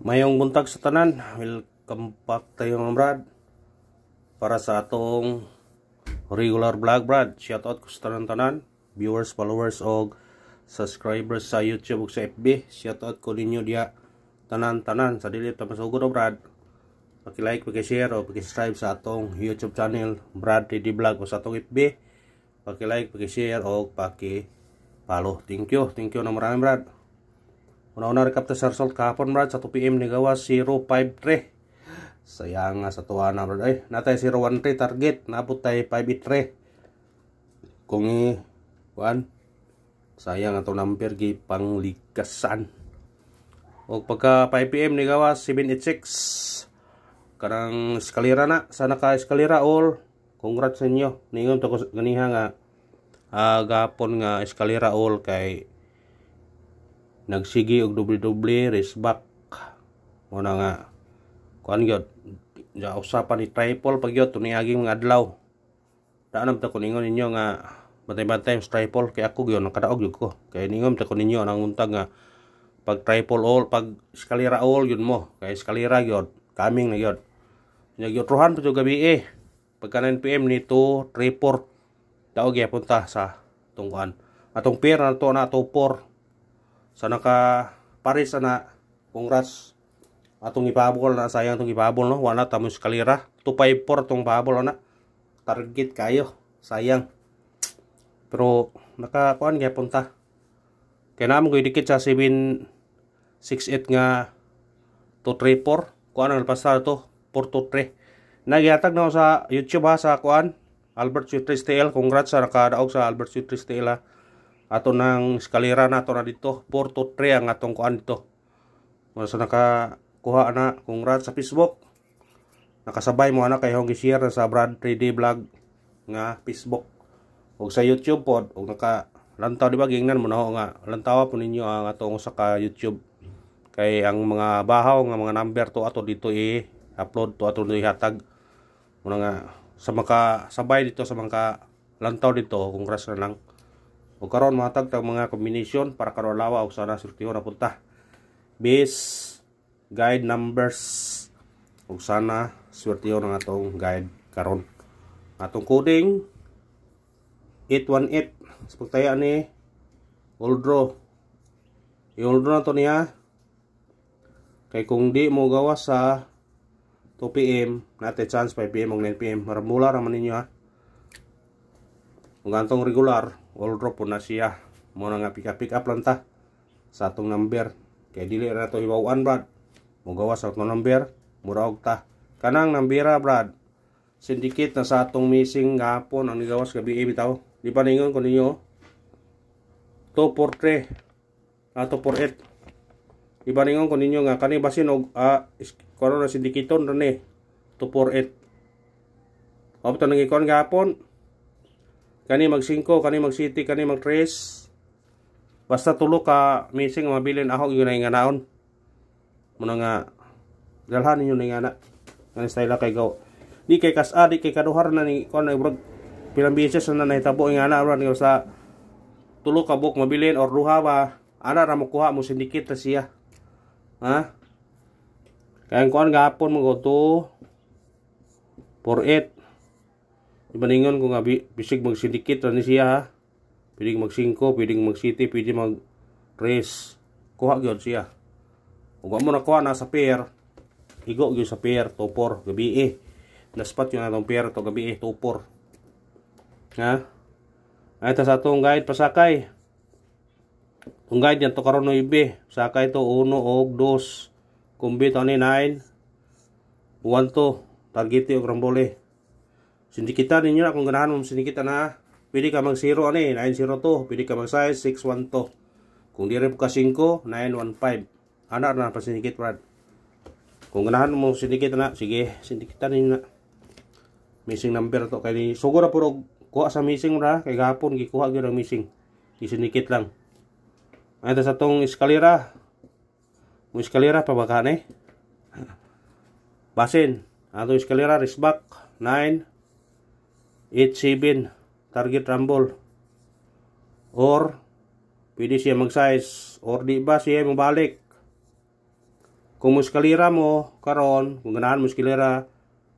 Mayong buntag sa tanan, welcome back tayo mga brad para sa atong regular vlog brad. Shoutout ko sa tanan viewers, followers o subscribers sa YouTube ug sa FB. Shoutout ko ninyo diya tanan sa dili ta masugod brad. Paki-like, paki-share o paki-subscribe sa atong YouTube channel Brad TD Vlog o sa atong FB. Paki-like, paki-share o paki-follow. Thank you na marami brad. Una-una recap ta sa result kahapon brad sa 2 PM ni gawas 053. Sayang nga sa tuwa na brad. Ay, natay 013 target, naabot tay 583. Kung sayang ato number gi panglikasan. O pagka 5 PM ni gawas 786. Karang eskalera na, sana ka eskalera all. Congrats sa inyo. Ningon to ko ganiha nga gapon nga eskalera all kay nagsigi og doble race back mo na nga kuan gyud ja usapan ni triple pag gyud tuniaging mga adlaw daanam ta ko ningon ninyo nga bantay-bantay sa triple kay ako gyud nakadaog gyud ko kay ningon ta ko ninyo nang untag nga pag triple all pag eskalera all gyud mo kay eskalera gyud coming na gyud nya gyud rohan pa jud gabi pagka 9 PM nito 3-4 daog gyapon ta sa tungkuan atong pair na to na to 4 sana ka pares na congrats atong ipabol na sayang atong ipabol no wala ta mo eskalera 254 tong pabol na target kayo sayang pero nakakuan gyapon ta kay namo ko dikit sa 768 nga 234 kuan ang pasar to 423 nagyatag na sa YouTube ha sa kuan Albert Sutris TL. Congrats sa nakadaog sa Albert Sutris TL ha. Ato nang eskalera na ato na dito 423 ang atong kuan dito sa nakakuha na. Congrats sa Facebook nakasabay mo na kay hong gi-share sa Brad 3D Vlog nga Facebook ug sa YouTube pod ug nakalantaw di ba gingnan mo na nga lantaw po ninyo ang atong usa ka YouTube kay ang mga bahaw nga mga number to ato dito upload to ato ihatag mo nga sa makasabay dito sa mga lantaw dito. Congrats na lang o karon matag tag mga combination para karon lawa og sana surtiho na punta base guide numbers og sana surtiho na atong guide karon atong coding 818 sa pagtaya ni old draw i-old draw na to niya kay kung di mo gawas sa 2 PM natin chance 5 PM o 9 PM maramula raman ninyo ha kung gantong regular all drop po na siya mo na nga pick up lang ta sa atong number kay dili na to iwawan brad mo gawas sa atong number muraog ta kanang nambira brad syndicate na sa atong missing gapon ang nigawas gabi bitaw di pa ningon ko ninyo 243 ato 48 di pa ningon ko ninyo nga kani basin og karon na syndicaton ron 248 opto nang ikon gapon kani mag 5, kani mag 7, kani mag 3. Basta tulo ka missing mabilin ahog yun nga naon. Muna nga dalhan ninyo na nga na. Nga style kay gaw. Di kay di kay kaduhar na ni kon na brog pilang beses na nahitabo nga na ron sa tulo ka buk mabilin or duha ba ana ra mo kuha mo syndicate ta siya. Ha? Kaya kon gapon mo go to 48 ibaningon ko nga bisig mag-syndicate na ni siya ha. Pwede mag 5, pwede mag 7, pwede mag 3. Kuha gyud siya. Ug mo na kuha na sa pair. Igo gyud sa pair 2-4 gabi Naspat yun atong pair to gabi 2-4. Ha? Ay ta sa atong guide pasakay. Ang guide yan to karon 9. Sakay to 1 og 2. Kumbi to ni 9. 1 to. Target og rambole. Sindikita ninyo na kung ganahan mo sindikita na pwede ka mag 0 902 pwede ka mag size 612 kung di rin ka 5 915 ana na pa sindikit brad kung ganahan mo sindikita na sige sindikita ninyo na missing number to kay sugod na puro kuha sa missing ra kay gapon gikuha gyud ang missing isindikit lang ay ta sa tong eskalera mo eskalera pa baka basin ato eskalera risback 9 8-7 target rumble or pwede siya mag size or di ba siya mabalik Kung mo eskalera mo karon, kung ganahan mo eskalera,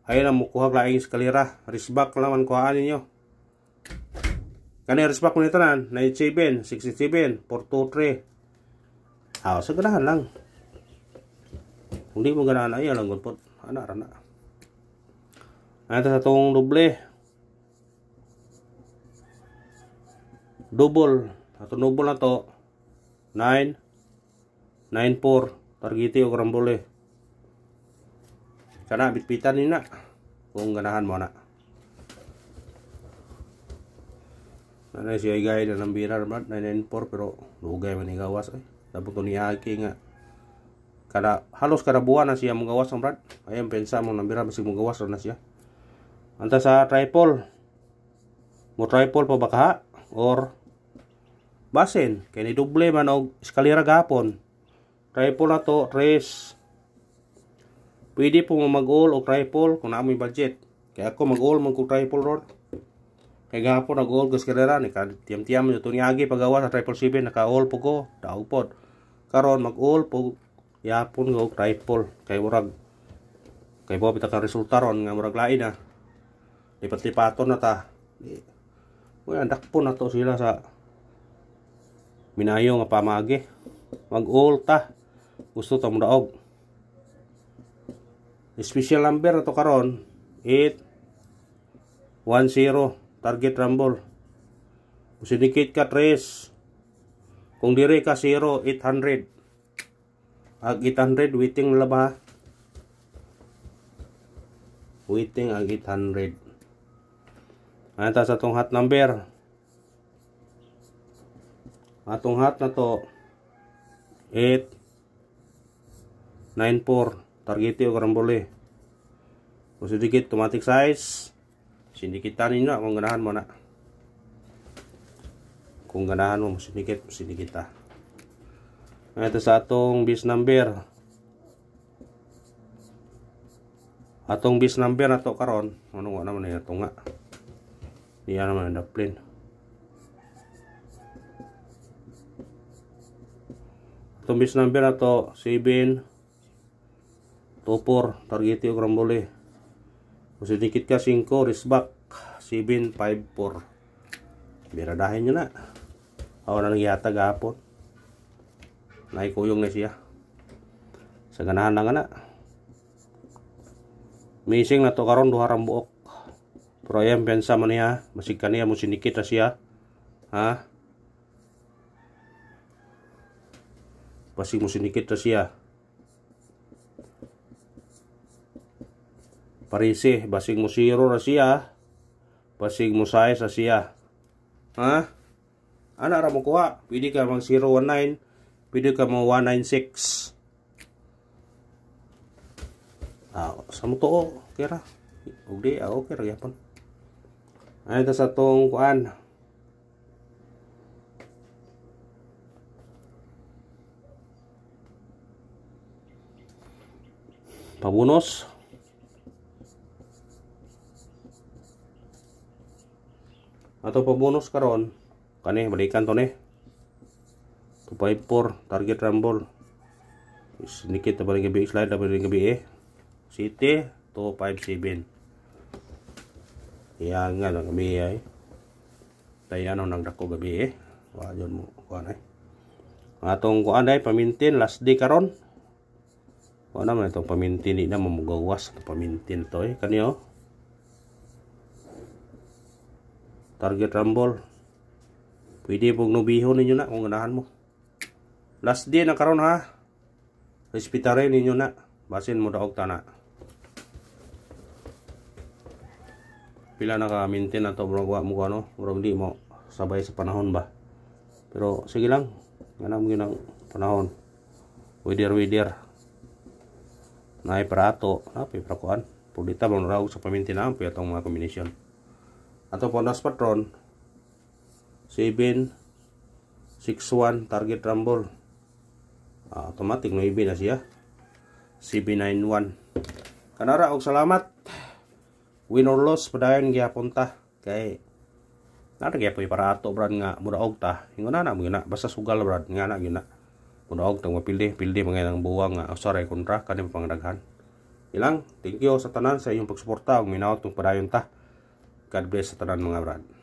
ayun na mo kuha laing eskalera, wristback naman kuhaan ninyo. Kani wristback mo nito nan 97, 67, 423. Sa ganahan lang. Kung di mo ganahan ay lang gud ana ra na. Ito sa tong doble. Double. Ato double na to 9 94 targeti o karambole. Kana bitbitan ni na kung ganahan mo na. Nanay siya igay na ng birar brad 994 pero lugay man igawas ay. Tapos to niaki nga halos kada buwan na siya mong gawas ang brad. Ayun pensa mo ng birar basig mong gawas na siya. Anta sa triple. Mo triple pa baka or basin kay ni doble man og eskalera gapon. Triple na to, tres. Pwede po mag-all o triple kung naamoy budget. Kaya ako mag-all man kung triple ron. Kaya gapon nag-all gas karera ni tiam-tiam nyo ito niyagi pagawa sa 777 naka-all po ko. Daog po. Karon mag-all po yapon ko triple. Kaya murag kaya po pita ka resulta ron nga murag lain na. Lipat-lipaton na ta. Andak po na to sila sa minayo nga pamagi. Mag-all ta. Gusto ta mo daog. Special number na to karon 810 target rumble. Sinikit ka 3. Kung dire ka 0 800. Ag 800 waiting laba. Waiting ag 800. Anta sa tong hot number. Atong hot na to 894 targeti o karambole. Kung sedikit automatic size sindikitan ninyo kung ganahan mo na. Kung ganahan mo sindikit ta. Ito sa atong bis number. Atong bis number na to karon ano nga naman ito nga. Diyan naman ang plane. Atong bis number na to 724 targeti o karambole. Kung sedikit ka 5 wristback 754. Biradahin nyo na. Ako na nangyata gapon. Naikuyong na siya. Sa ganahan na nga na. Missing na to karon duharang buok. Pero ayan pensa man niya. Masig kaniya mo sinikit na siya. Ha? Basig mo sinikit na siya. Parisi. Basig mo 0 na siya. Basig mo size na siya. Ha? Ano ra mo kuha? Pwede ka mag 019. Pwede ka mag 196. Sa mo to kira. Ugdi, okay ra gyapon. Ay ta sa tong kuan. Pabunos. Ato pabonus karon kani balikan to ni 254 target rumble. Sedikit ta balik gabi slide ta balik gabi City 257. Yan nga lang gabi ay. Tayo nang dako gabi wa yon mo kuan ay. Atong kuan ay pamintin last day karon. Wa naman itong pamintin ni na mamugawas to pamintin to kaniyo. Target rumble. Pwede pong nubihon ninyo na kung ganahan mo. Last day na karon ha. Respetare ninyo na. Basin mo daog tana. Pila na ka maintain na to bro mo ano. Bro di mo sabay sa panahon ba. Pero sige lang. Ganam mo ginang panahon. Wider. Naay para ato. Napi para kuan. Pudita bang raw sa pamintinaan. Pwede itong mga combination. Ato po nas patron 761 target rumble. Automatic no ibi na siya 791. Kanara og salamat. Win or loss padayon gyapon ta kay nara gyapon para ato brad nga mudaog ta. Ingon na mo gina basta sugal brad nga na gyud na. Punaog tang mapildi mga nang buwang nga usaray kontra kaning pangdaghan. Ilang, thank you sa tanan sa inyong pagsuporta ug minaot tong padayon ta. God bless sa tanan mga brad.